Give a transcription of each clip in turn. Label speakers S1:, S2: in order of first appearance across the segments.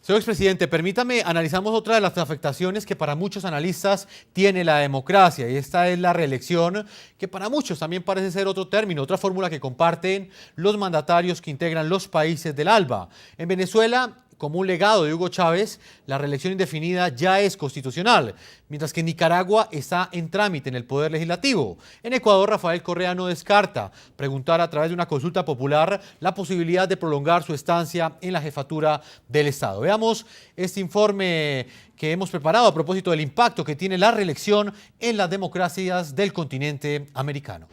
S1: Señor expresidente, permítame, analizamos otra de las afectaciones que para muchos analistas tiene la democracia, y esta es la reelección, que para muchos también parece ser otro término, otra fórmula que comparten los mandatarios que integran los países del ALBA. En Venezuela, como un legado de Hugo Chávez, la reelección indefinida ya es constitucional, mientras que Nicaragua está en trámite en el Poder Legislativo. En Ecuador, Rafael Correa no descarta preguntar a través de una consulta popular la posibilidad de prolongar su estancia en la jefatura del Estado. Veamos este informe que hemos preparado a propósito del impacto que tiene la reelección en las democracias del continente americano.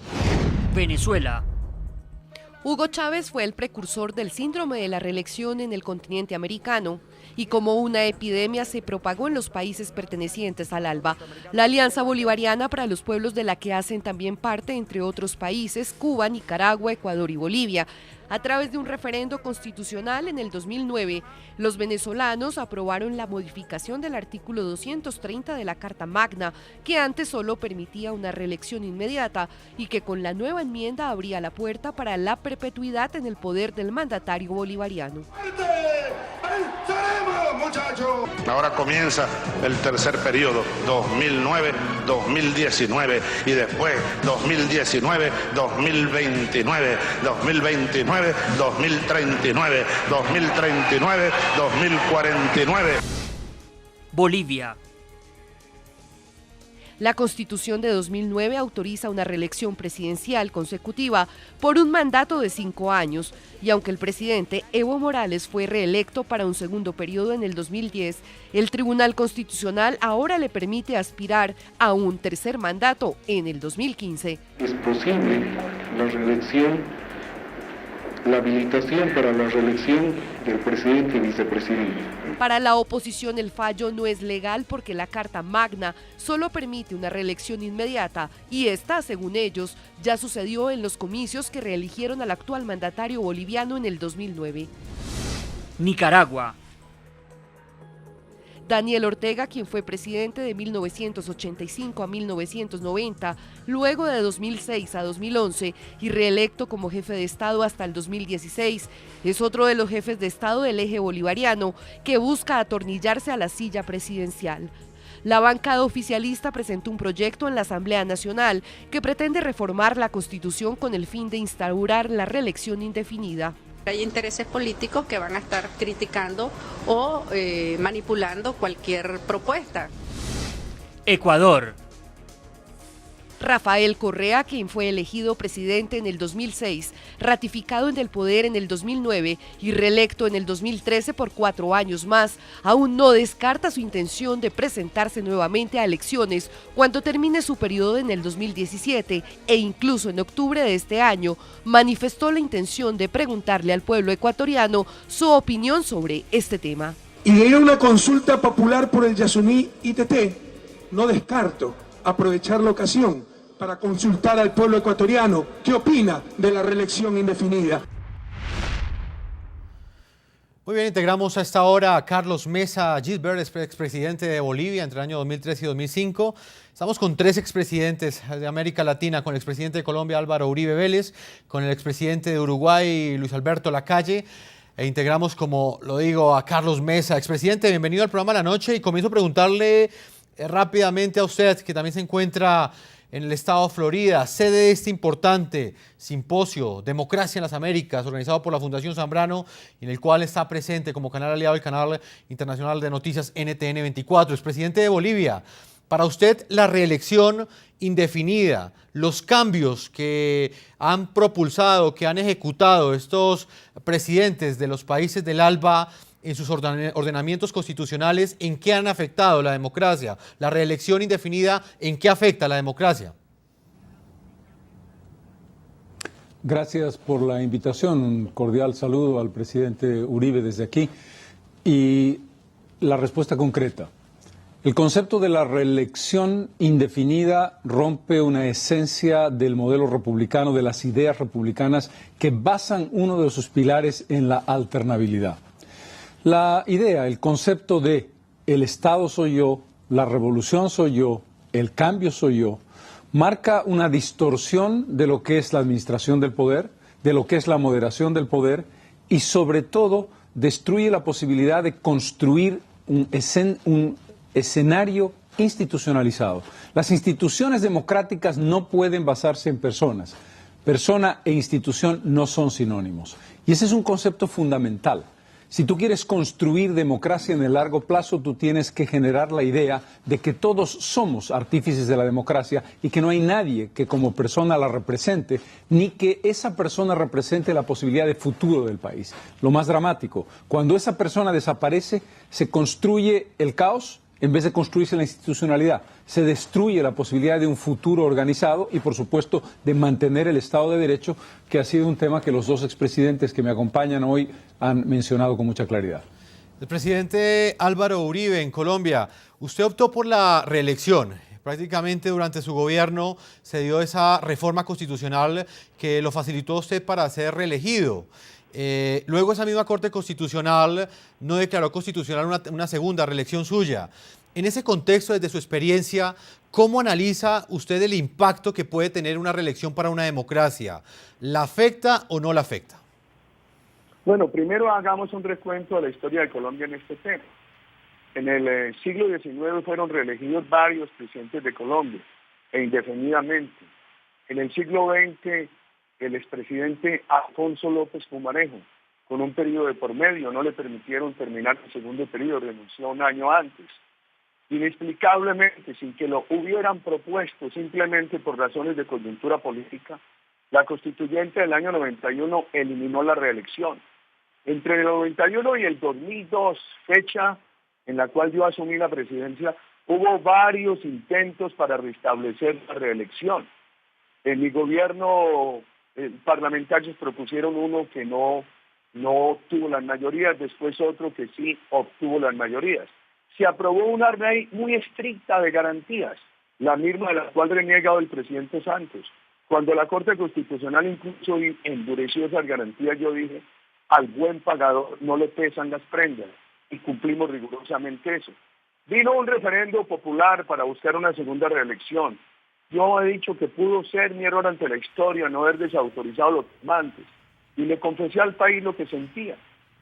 S2: Venezuela.
S3: Hugo Chávez fue el precursor del síndrome de la reelección en el continente americano y como una epidemia se propagó en los países pertenecientes al ALBA, la Alianza Bolivariana para los Pueblos de la que hacen también parte, entre otros países, Cuba, Nicaragua, Ecuador y Bolivia. A través de un referendo constitucional en el 2009, los venezolanos aprobaron la modificación del artículo 230 de la Carta Magna, que antes solo permitía una reelección inmediata y que con la nueva enmienda abría la puerta para la perpetuidad en el poder del mandatario bolivariano.
S4: Ahora comienza el tercer periodo, 2009-2019 y después 2019-2029, 2029-2039, 2039-2049.
S2: Bolivia.
S3: La Constitución de 2009 autoriza una reelección presidencial consecutiva por un mandato de 5 años, y aunque el presidente Evo Morales fue reelecto para un segundo periodo en el 2010, el Tribunal Constitucional ahora le permite aspirar a un tercer mandato en el 2015.
S5: Es posible la reelección, la habilitación para la reelección del presidente y vicepresidente.
S3: Para la oposición el fallo no es legal porque la Carta Magna solo permite una reelección inmediata y esta, según ellos, ya sucedió en los comicios que reeligieron al actual mandatario boliviano en el 2009.
S2: Nicaragua.
S3: Daniel Ortega, quien fue presidente de 1985 a 1990, luego de 2006 a 2011 y reelecto como jefe de Estado hasta el 2016, es otro de los jefes de Estado del eje bolivariano que busca atornillarse a la silla presidencial. La bancada oficialista presentó un proyecto en la Asamblea Nacional que pretende reformar la Constitución con el fin de instaurar la reelección indefinida.
S6: Hay intereses políticos que van a estar criticando o manipulando cualquier propuesta.
S2: Ecuador.
S3: Rafael Correa, quien fue elegido presidente en el 2006, ratificado en el poder en el 2009 y reelecto en el 2013 por 4 años más, aún no descarta su intención de presentarse nuevamente a elecciones cuando termine su periodo en el 2017 e incluso en octubre de este año manifestó la intención de preguntarle al pueblo ecuatoriano su opinión sobre este tema.
S7: Y de ir a una consulta popular por el Yasuní ITT, no descarto aprovechar la ocasión para consultar al pueblo ecuatoriano qué opina de la reelección indefinida.
S1: Muy bien, integramos a esta hora a Carlos Mesa Gisbert, expresidente de Bolivia entre el año 2003 y 2005. Estamos con 3 expresidentes de América Latina, con el expresidente de Colombia Álvaro Uribe Vélez, con el expresidente de Uruguay Luis Alberto Lacalle, e integramos, como lo digo, a Carlos Mesa. Expresidente, bienvenido al programa La Noche y comienzo a preguntarle rápidamente a usted, que también se encuentra en el estado de Florida, sede de este importante simposio Democracia en las Américas, organizado por la Fundación Zambrano, en el cual está presente como canal aliado el canal internacional de noticias NTN 24. Expresidente de Bolivia, para usted la reelección indefinida, los cambios que han propulsado, que han ejecutado estos presidentes de los países del ALBA en sus ordenamientos constitucionales, ¿en qué han afectado la democracia? La reelección indefinida, ¿en qué afecta a la democracia?
S8: Gracias por la invitación. Un cordial saludo al presidente Uribe desde aquí. Y la respuesta concreta. El concepto de la reelección indefinida rompe una esencia del modelo republicano, de las ideas republicanas que basan uno de sus pilares en la alternabilidad. La idea, el concepto de el Estado soy yo, la revolución soy yo, el cambio soy yo, marca una distorsión de lo que es la administración del poder, de lo que es la moderación del poder y sobre todo destruye la posibilidad de construir un escenario institucionalizado. Las instituciones democráticas no pueden basarse en personas. Persona e institución no son sinónimos. Y ese es un concepto fundamental. Si tú quieres construir democracia en el largo plazo, tú tienes que generar la idea de que todos somos artífices de la democracia y que no hay nadie que como persona la represente, ni que esa persona represente la posibilidad de futuro del país. Lo más dramático, cuando esa persona desaparece, se construye el caos en vez de construirse la institucionalidad. Se destruye la posibilidad de un futuro organizado y, por supuesto, de mantener el Estado de Derecho, que ha sido un tema que los dos expresidentes que me acompañan hoy han mencionado con mucha claridad.
S1: El presidente Álvaro Uribe en Colombia, usted optó por la reelección. Prácticamente durante su gobierno se dio esa reforma constitucional que lo facilitó a usted para ser reelegido. Luego esa misma Corte Constitucional no declaró constitucional una segunda reelección suya. En ese contexto, desde su experiencia, ¿cómo analiza usted el impacto que puede tener una reelección para una democracia? ¿La afecta o no la afecta?
S9: Bueno, primero hagamos un recuento de la historia de Colombia en este tema. En el siglo XIX fueron reelegidos varios presidentes de Colombia, e indefinidamente. En el siglo XX, el expresidente Alfonso López Pumarejo, con un periodo de por medio, no le permitieron terminar el segundo periodo, renunció un año antes. Inexplicablemente, sin que lo hubieran propuesto, simplemente por razones de coyuntura política, la constituyente del año 91 eliminó la reelección. Entre el 91 y el 2002, fecha en la cual yo asumí la presidencia, hubo varios intentos para restablecer la reelección. En mi gobierno, parlamentarios propusieron uno que no obtuvo las mayorías, después otro que sí obtuvo las mayorías. Se aprobó una ley muy estricta de garantías, la misma de la cual reniega el presidente Santos. Cuando la Corte Constitucional incluso endureció esas garantías, yo dije, al buen pagador no le pesan las prendas, y cumplimos rigurosamente eso. Vino un referendo popular para buscar una segunda reelección. Yo he dicho que pudo ser mi error ante la historia no haber desautorizado los firmantes, y le confesé al país lo que sentía.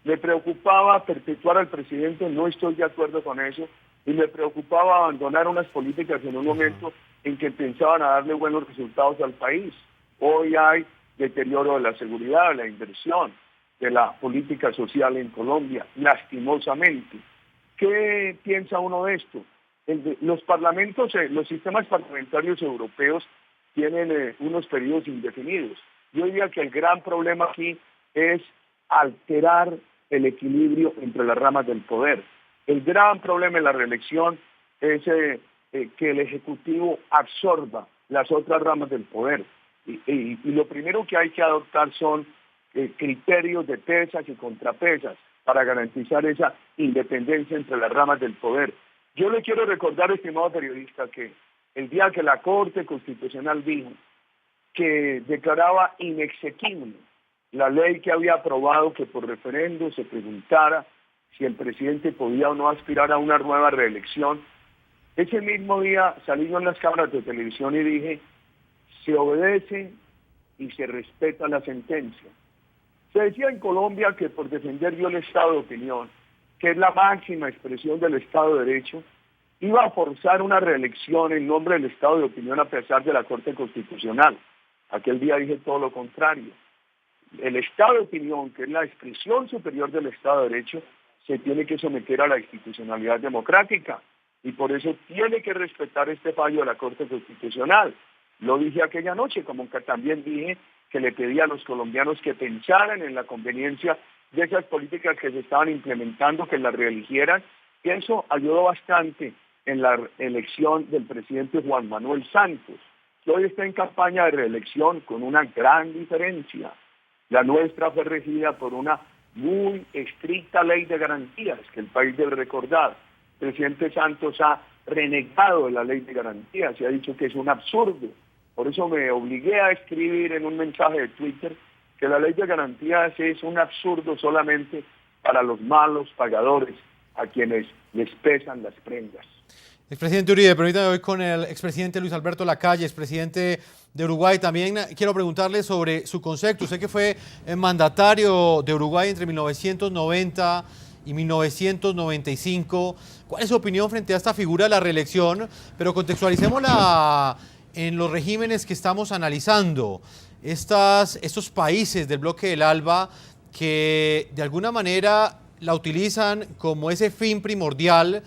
S9: Me preocupaba perpetuar al presidente, no estoy de acuerdo con eso, y me preocupaba abandonar unas políticas en un momento en que pensaban a darle buenos resultados al país. Hoy hay deterioro de la seguridad, de la inversión, de la política social en Colombia, lastimosamente. ¿Qué piensa uno de esto? Los parlamentos, los sistemas parlamentarios europeos tienen unos periodos indefinidos. Yo diría que el gran problema aquí es alterar el equilibrio entre las ramas del poder. El gran problema en la reelección es que el Ejecutivo absorba las otras ramas del poder. Y lo primero que hay que adoptar son criterios de pesas y contrapesas para garantizar esa independencia entre las ramas del poder. Yo le quiero recordar, estimado periodista, que el día que la Corte Constitucional dijo que declaraba inexequible la ley que había aprobado que por referendo se preguntara si el presidente podía o no aspirar a una nueva reelección, ese mismo día salí yo en las cámaras de televisión y dije, se obedece y se respeta la sentencia. Se decía en Colombia que por defender yo el Estado de opinión, que es la máxima expresión del Estado de Derecho, iba a forzar una reelección en nombre del Estado de opinión a pesar de la Corte Constitucional. Aquel día dije todo lo contrario. El Estado de opinión, que es la expresión superior del Estado de Derecho, se tiene que someter a la institucionalidad democrática y por eso tiene que respetar este fallo de la Corte Constitucional. Lo dije aquella noche, como que también dije que le pedía a los colombianos que pensaran en la conveniencia de esas políticas que se estaban implementando, que las reeligieran, y eso ayudó bastante en la elección del presidente Juan Manuel Santos, que hoy está en campaña de reelección con una gran diferencia. La nuestra fue regida por una muy estricta ley de garantías que el país debe recordar. El presidente Santos ha renegado de la ley de garantías y ha dicho que es un absurdo. Por eso me obligué a escribir en un mensaje de Twitter que la ley de garantías es un absurdo solamente para los malos pagadores, a quienes les pesan las prendas.
S1: Expresidente Uribe, permítame hoy con el expresidente Luis Alberto Lacalle, expresidente de Uruguay. También quiero preguntarle sobre su concepto. Usted que fue mandatario de Uruguay entre 1990 y 1995. ¿Cuál es su opinión frente a esta figura de la reelección? Pero contextualicémosla en los regímenes que estamos analizando. Estos países del bloque del ALBA que de alguna manera la utilizan como ese fin primordial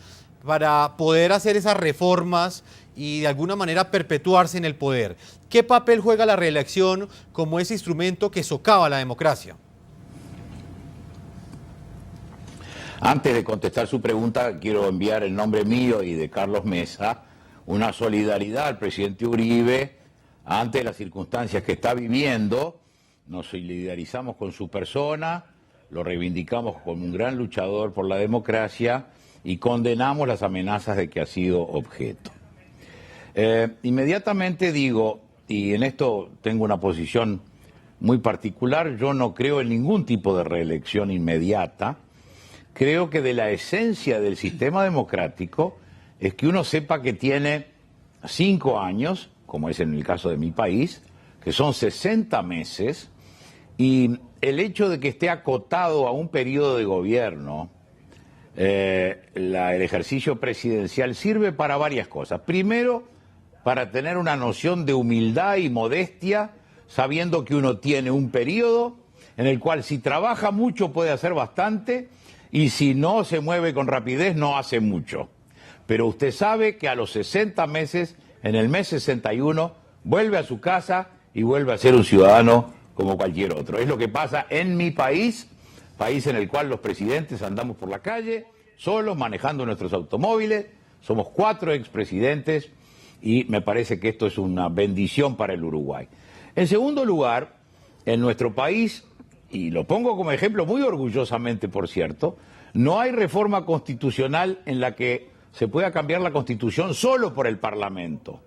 S1: para poder hacer esas reformas y de alguna manera perpetuarse en el poder. ¿Qué papel juega la reelección como ese instrumento que socava la democracia?
S10: Antes de contestar su pregunta, quiero enviar en nombre mío y de Carlos Mesa una solidaridad al presidente Uribe ante las circunstancias que está viviendo. Nos solidarizamos con su persona, lo reivindicamos como un gran luchador por la democracia y condenamos las amenazas de que ha sido objeto. Inmediatamente digo, y en esto tengo una posición muy particular, yo no creo en ningún tipo de reelección inmediata. Creo que de la esencia del sistema democrático es que uno sepa que tiene 5 años, como es en el caso de mi país, que son 60 meses, y el hecho de que esté acotado a un periodo de gobierno, el ejercicio presidencial sirve para varias cosas. Primero, para tener una noción de humildad y modestia, sabiendo que uno tiene un periodo en el cual si trabaja mucho puede hacer bastante y si no se mueve con rapidez no hace mucho. Pero usted sabe que a los 60 meses, en el mes 61, vuelve a su casa y vuelve a ser un ciudadano como cualquier otro. Es lo que pasa en mi país, país en el cual los presidentes andamos por la calle, solos, manejando nuestros automóviles. Somos 4 expresidentes y me parece que esto es una bendición para el Uruguay. En segundo lugar, en nuestro país, y lo pongo como ejemplo muy orgullosamente, por cierto, no hay reforma constitucional en la que se pueda cambiar la Constitución solo por el Parlamento.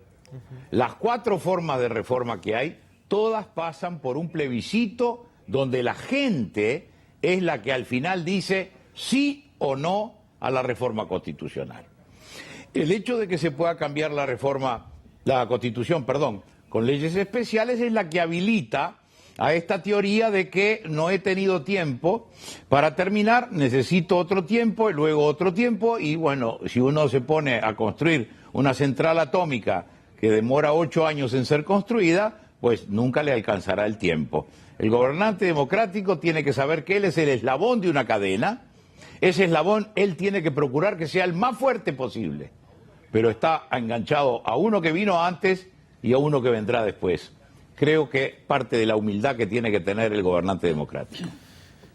S10: Las 4 formas de reforma que hay, todas pasan por un plebiscito donde la gente es la que al final dice sí o no a la reforma constitucional. El hecho de que se pueda cambiar la Constitución, con leyes especiales es la que habilita a esta teoría de que no he tenido tiempo para terminar, necesito otro tiempo y luego otro tiempo, y bueno, si uno se pone a construir una central atómica que demora 8 años en ser construida, pues nunca le alcanzará el tiempo. El gobernante democrático tiene que saber que él es el eslabón de una cadena. Ese eslabón él tiene que procurar que sea el más fuerte posible, pero está enganchado a uno que vino antes y a uno que vendrá después. Creo que parte de la humildad que tiene que tener el gobernante democrático.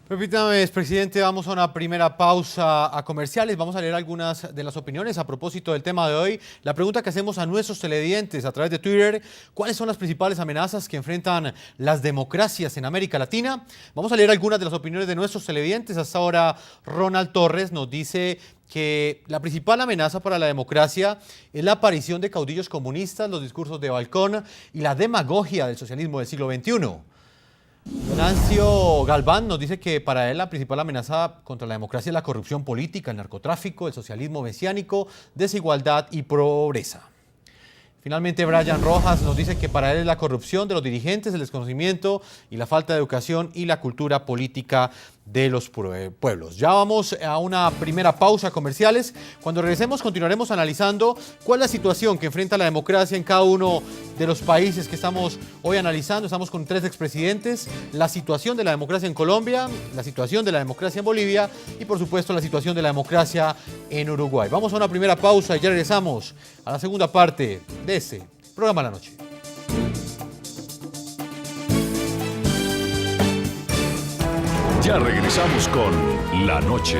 S1: Permítame, expresidente, vamos a una primera pausa a comerciales. Vamos a leer algunas de las opiniones a propósito del tema de hoy. La pregunta que hacemos a nuestros televidentes a través de Twitter: ¿cuáles son las principales amenazas que enfrentan las democracias en América Latina? Vamos a leer algunas de las opiniones de nuestros televidentes. Hasta ahora, Ronald Torres nos dice que la principal amenaza para la democracia es la aparición de caudillos comunistas, los discursos de balcón y la demagogia del socialismo del siglo XXI. Nancio Galván nos dice que para él la principal amenaza contra la democracia es la corrupción política, el narcotráfico, el socialismo mesiánico, desigualdad y pobreza. Finalmente, Brian Rojas nos dice que para él es la corrupción de los dirigentes, el desconocimiento y la falta de educación y la cultura política de los pueblos. Ya vamos a una primera pausa comerciales. Cuando regresemos continuaremos analizando cuál es la situación que enfrenta la democracia en cada uno de los países que estamos hoy analizando. Estamos con 3 expresidentes, la situación de la democracia en Colombia, la situación de la democracia en Bolivia y por supuesto la situación de la democracia en Uruguay. Vamos a una primera pausa y ya regresamos a la segunda parte de este programa La Noche.
S11: Ya regresamos con La Noche.